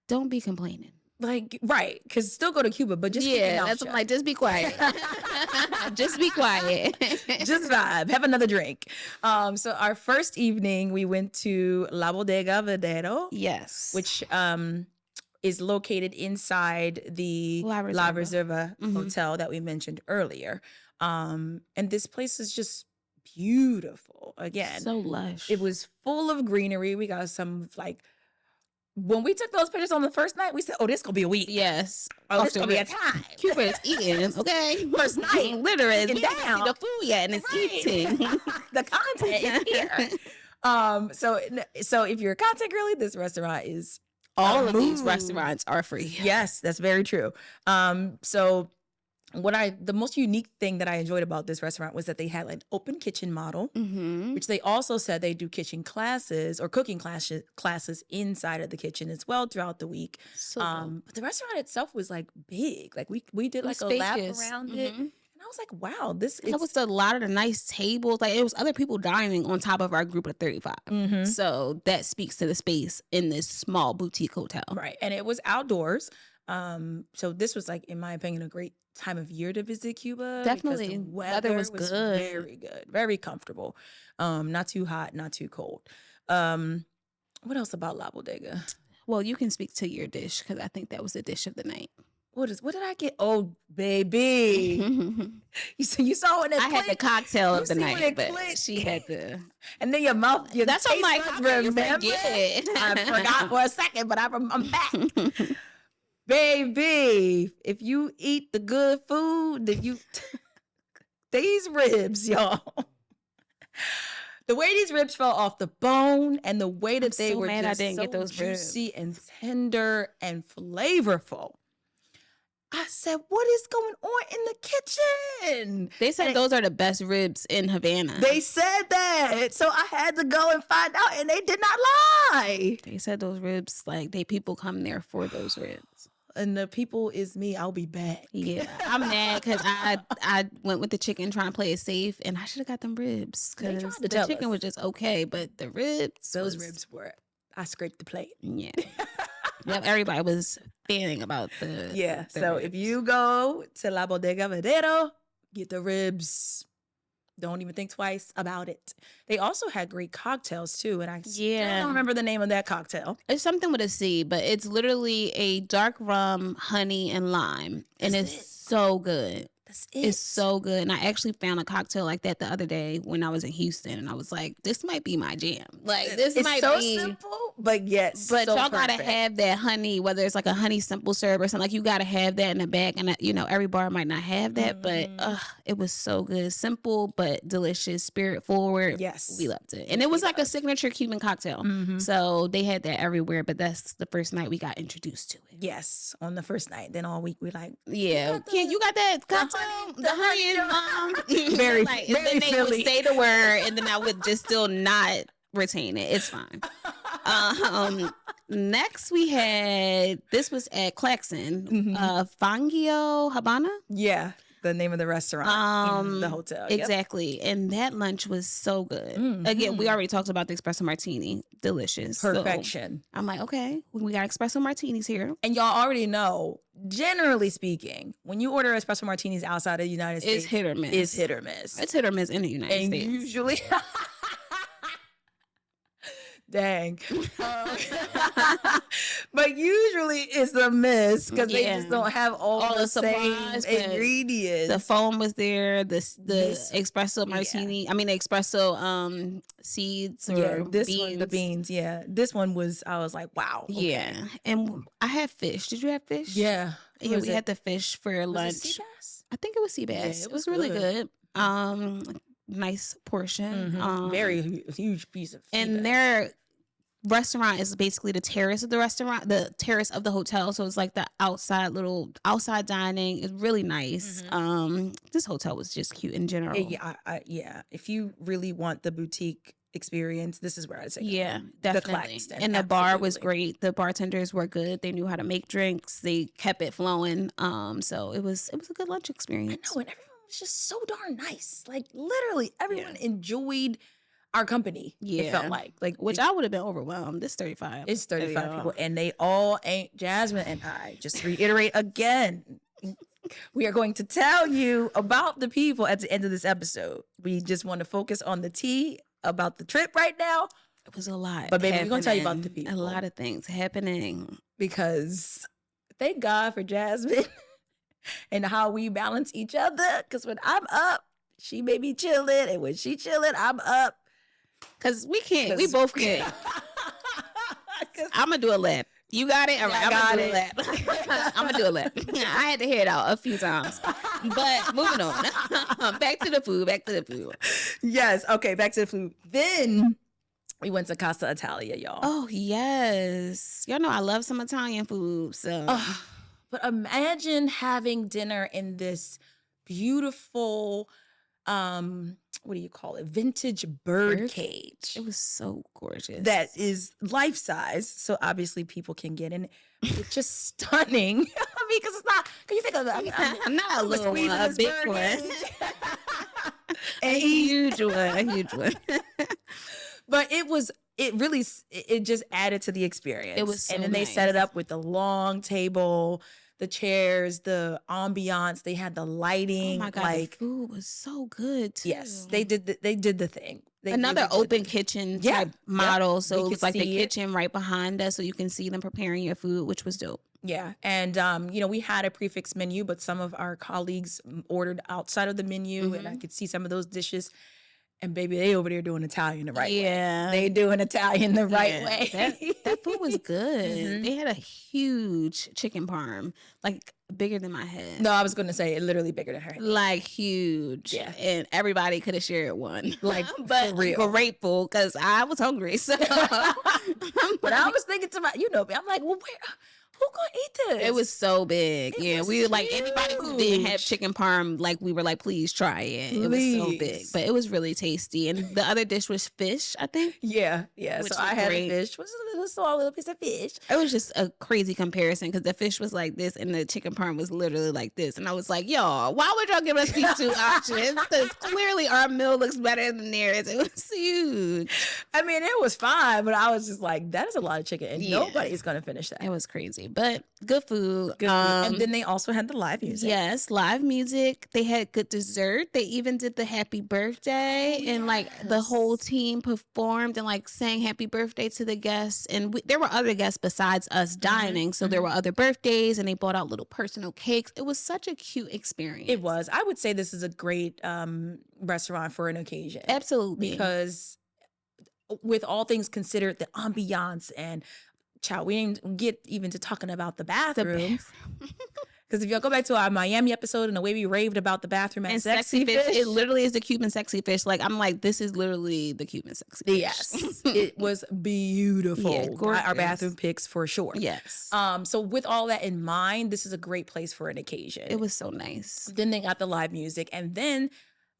don't be complaining. Like, right, because still go to Cuba, but just keep your mouth that's shut. what I'm like, just be quiet. Just be quiet. Just vibe. Have another drink. So our first evening, we went to La Bodega Verdero. Yes. Which is located inside the La Reserva hotel that we mentioned earlier. And this place is just beautiful. Again, so lush. It was full of greenery. We got some like, when we took those pictures on the first night, we said, "Oh, this gonna be a week." Yes. Oh, this gonna be a time. Cuba is eating. Okay. First night, literally, we didn't see the food yet, and it's eating. The content is here. So if you're a content girly, this restaurant is all of these restaurants are free. Yes, that's very true. So the most unique thing that I enjoyed about this restaurant was that they had an open kitchen model, which they also said they do kitchen classes or cooking classes inside of the kitchen as well throughout the week. But the restaurant itself was like big. Like we did like a lap around it. And I was like, wow, that was a lot of the nice tables. Like it was other people dining on top of our group of 35. So that speaks to the space in this small boutique hotel. Right. And it was outdoors. So this was like, in my opinion, a great time of year to visit Cuba. Definitely. The weather was good. Very good. Very comfortable. Not too hot, not too cold. What else about La Bodega? Well, you can speak to your dish because I think that was the dish of the night. What did I get? Oh, baby. You saw it. I had the cocktail of the night, but she had the. And then your mouth. That's what I'm like. I forgot for a second, but I'm back. Baby, if you eat the good food, then these ribs, y'all. The way these ribs fell off the bone and the way that they were just get those juicy and tender and flavorful. I said, what is going on in the kitchen? They said those are the best ribs in Havana. They said that. So I had to go and find out, and they did not lie. They said those ribs, like people come there for those ribs. And the people is me. I'll be back. Yeah, I'm mad because I went with the chicken trying to play it safe, and I should have got them ribs because the chicken was just okay, but the ribs, ribs were. I scraped the plate. Yeah. Yep, everybody was fanning about the so ribs. If you go to La Bodega Verdero, get the ribs. Don't even think twice about it. They also had great cocktails too, and I don't remember the name of that cocktail. It's something with a C, but it's literally a dark rum, honey, and lime, and it's so good. That's it. It's so good. And I actually found a cocktail like that the other day when I was in Houston, and I was like, this might be my jam. Like, this it's might so be simple, but yes, but so y'all gotta perfect. have that honey, whether it's like a honey simple syrup or something. Like, you gotta have that in the bag, and you know, every bar might not have that, but it was so good, simple but delicious, spirit forward. Yes, we loved it, and it was like a signature Cuban cocktail. So they had that everywhere, but that's the first night we got introduced to it. Yes, on the first night. Then all week we like, yeah, you got that cocktail, the honey, very, like, very then they Philly. would say the word, and then I would just still not retain it. It's fine. Next we had, this was at Claxon, Fangio Habana. Yeah, the name of the restaurant in the hotel. Exactly. And that lunch was so good. Again, we already talked about the espresso martini. Delicious. Perfection. So I'm like, okay, we got espresso martinis here. And y'all already know, generally speaking, when you order espresso martinis outside of the United States, it's hit or miss. It's hit or miss. It's hit or miss in the United States. And usually... Dang. But usually it's a miss because they just don't have all the supplies, same ingredients. The foam was there, the espresso martini, I mean the espresso seeds or beans. The beans, This one was, I was like, wow. Okay. Yeah. And I had fish. Did you have fish? Yeah. Yeah, we had the fish for lunch. Was it sea bass? I think it was sea bass. Yeah, it was really good. Nice portion. Very huge piece of sea and bass. their restaurant is basically the terrace of the restaurant, the terrace of the hotel. So it's like the outside dining. It's really nice. This hotel was just cute in general. Yeah. If you really want the boutique experience, this is where I'd say definitely. And the bar was great. The bartenders were good. They knew how to make drinks. They kept it flowing. So it was a good lunch experience. I know, and everyone was just so darn nice. Like, literally everyone enjoyed our company. It felt like which I would have been overwhelmed. This 35. It's 35 people, and they all ain't Jasmine and I. Just reiterate again. We are going to tell you about the people at the end of this episode. We just want to focus on the tea about the trip right now. It was a lot. But baby, we're going to tell you about the people. A lot of things happening. Because thank God for Jasmine and how we balance each other. Because when I'm up, she may be chilling. And when she chilling, I'm up. Because we both can't. I'm going to do a lap. You got it? All right, I'm going to do a lap. I'm going to do a lap. I had to hear it out a few times. But moving on. Back to the food. Yes. Okay, back to the food. Then we went to Casa Italia, y'all. Oh, yes. Y'all know I love some Italian food. So, but imagine having dinner in this beautiful, what do you call it? Vintage bird cage. It was so gorgeous. That is life size. So obviously people can get in it. It's just stunning. I mean, because it's not, can you think of that? I'm not a little one, a big one. A huge one. But it just added to the experience. It was so and then they set it up with the long table, the chairs, the ambiance. They had the lighting. Oh my God, the food was so good too. Yes, they did the thing. Another open kitchen type model. So it was like the kitchen right behind us, so you can see them preparing your food, which was dope. Yeah, and we had a prefix menu, but some of our colleagues ordered outside of the menu, and I could see some of those dishes. And baby, they over there doing Italian the right way. Yeah. They doing Italian the right way. That food was good. They had a huge chicken parm, like bigger than my head. No, I was going to say literally bigger than her head. Like huge. Yeah. And everybody could have shared one. Like, but for real. Grateful because I was hungry. So. But I was thinking to I'm like, well, who gonna eat this? It was so big. We were like, anybody who didn't have chicken parm, like we were like, please try it. It was so big, but it was really tasty. And the other dish was fish, I think. Yeah. So I had a fish. It was a little small little piece of fish. It was just a crazy comparison because the fish was like this and the chicken parm was literally like this. And I was like, y'all, why would y'all give us these two options? Because clearly our meal looks better than theirs. It was huge. I mean, it was fine, but I was just like, that is a lot of chicken, and nobody's gonna finish that. It was crazy. day, but good food. Good food. And then they also had the live music. Yes, live music. They had good dessert. They even did the happy birthday, and like the whole team performed and like sang happy birthday to the guests. And there were other guests besides us dining, so there were other birthdays, and they brought out little personal cakes. It was such a cute experience. It was. I would say this is a great restaurant for an occasion. Absolutely, because with all things considered, the ambiance and we didn't get even to talking about the bathroom. Because if y'all go back to our Miami episode and the way we raved about the bathroom at Sexy Fish, it literally is the Cuban Sexy Fish. Like, I'm like, this is literally the Cuban Sexy Fish. Yes, it was beautiful. Yeah, our bathroom picks for sure. Yes. So with all that in mind, this is a great place for an occasion. It was so nice. Then they got the live music, and then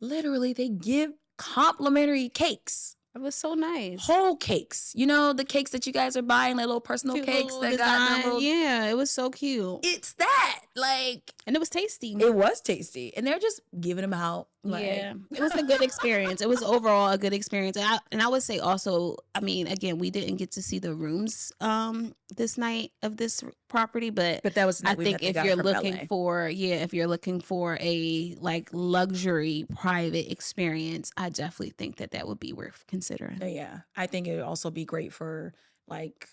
literally they give complimentary cakes. It was so nice. Whole cakes. You know, the cakes that you guys are buying, like little personal cute cakes little that design. got little... Yeah, it was so cute. It's that. Like, and it was tasty. It was tasty. And they're just giving them out. Like... Yeah. It was a good experience. It was overall a good experience. And I would say also, I mean, again, we didn't get to see the rooms this night of this property, but that was I think if you're looking for a like luxury private experience, I definitely think that would be worth considering. Yeah. I think it would also be great for like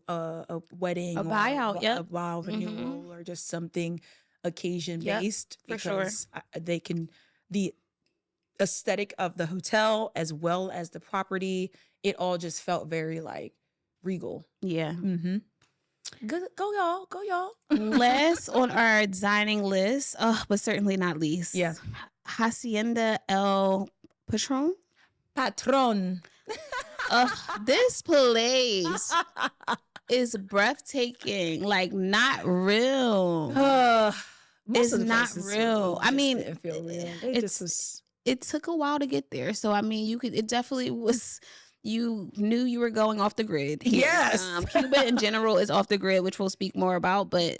a wedding, a buyout, a vow renewal, or just something occasion based, for sure. They can, the aesthetic of the hotel as well as the property, it all just felt very like regal. Yeah. Good, go y'all. Last on our dining list, but certainly not least. Yeah. Hacienda El Patron. This place is breathtaking. Like, not real. It's not real. I mean, didn't feel real. It took a while to get there. So I mean, it definitely was. You knew you were going off the grid. Yes. Cuba in general is off the grid, which we'll speak more about, but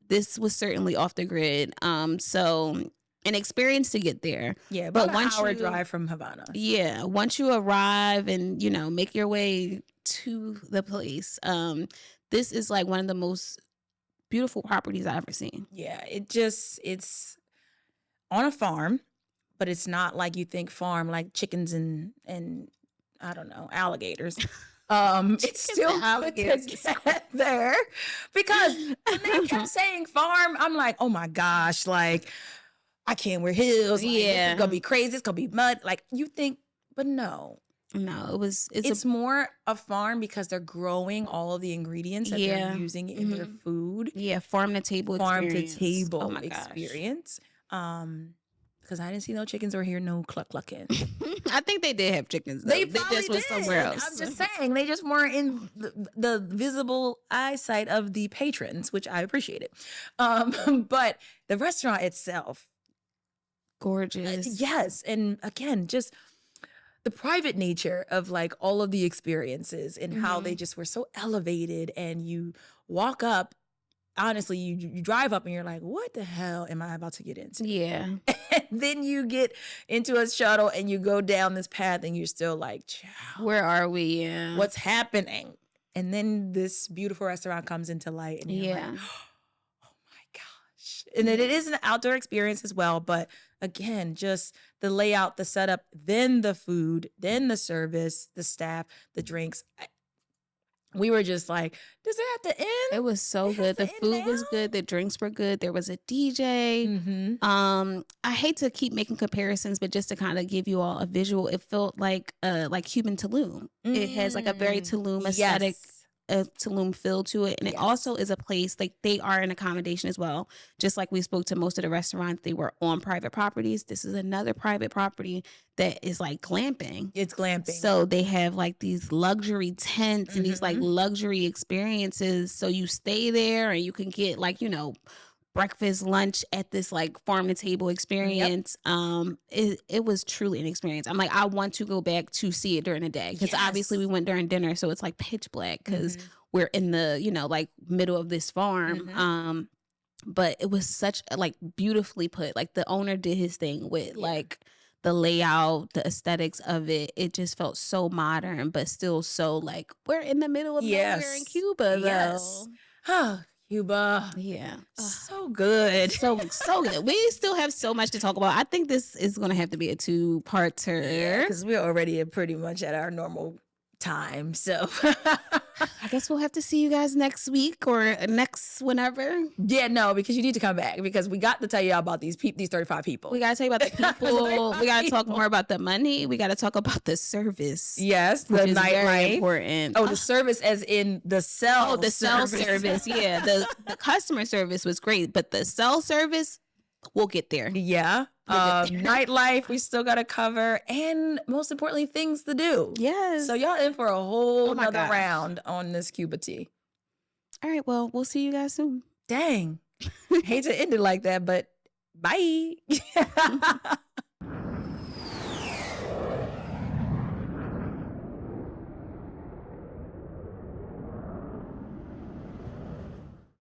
this was certainly off the grid. So an experience to get there. Yeah, but an hour drive from Havana. Yeah. Once you arrive and, make your way to the place, this is like one of the most beautiful properties I've ever seen. Yeah, it's on a farm, but it's not like you think farm, like chickens and I don't know, alligators. It's still put together, because when they kept saying farm, I'm like, oh my gosh, like I can't wear heels. Like, it's gonna be crazy. It's gonna be mud. Like you think, but no, it's more a farm because they're growing all of the ingredients that they're using in their food. Yeah, farm to table experience. Because I didn't see no chickens or hear no clucking. I think they did have chickens, though. They just were somewhere else. I'm just saying, they just weren't in the visible eyesight of the patrons, which I appreciated. But the restaurant itself, gorgeous. Yes, and again, just the private nature of like all of the experiences and how they just were so elevated. And you walk up. Honestly, you drive up and you're like, what the hell am I about to get into? Yeah. And then you get into a shuttle and you go down this path and you're still like, where are we? Yeah. What's happening? And then this beautiful restaurant comes into light and you're like, oh my gosh. And then it is an outdoor experience as well. But again, just the layout, the setup, then the food, then the service, the staff, the drinks. We were just like, does it have to end? It was so good. The food was good. The drinks were good. There was a DJ. I hate to keep making comparisons, but just to kind of give you all a visual, it felt like Cuban Tulum. It has like a very Tulum aesthetic, a Tulum feel to it. And it also is a place, like they are an accommodation as well. Just like we spoke to most of the restaurants, they were on private properties. This is another private property that is like glamping. It's glamping. So they have like these luxury tents and these like luxury experiences. So you stay there and you can get like, breakfast, lunch at this like farm to table experience. It was truly an experience. I'm like, I want to go back to see it during the day, because obviously we went during dinner, so it's like pitch black because we're in the like middle of this farm. But it was such like beautifully put. Like the owner did his thing with like the layout, the aesthetics of it. It just felt so modern, but still so like we're in the middle of nowhere in Cuba though. Cuba. Yeah. So good. So good. We still have so much to talk about. I think this is going to have to be a 2-parter. Because we're already pretty much at our normal time. So I guess we'll have to see you guys next week or next whenever. Yeah, no, because you need to come back because we got to tell you about these 35 people. We got to tell you about the people. We got to talk more about the money. We got to talk about the service. Yes, the nightlife. Very important. Oh, the service as in the cell. Oh, the cell service. Yeah, the customer service was great, but the cell service, we'll get there. Yeah. Nightlife, we still got to cover. And most importantly, things to do. Yes. So y'all in for a whole nother round on this Cuba tea. All right. Well, we'll see you guys soon. Dang. Hate to end it like that, but bye.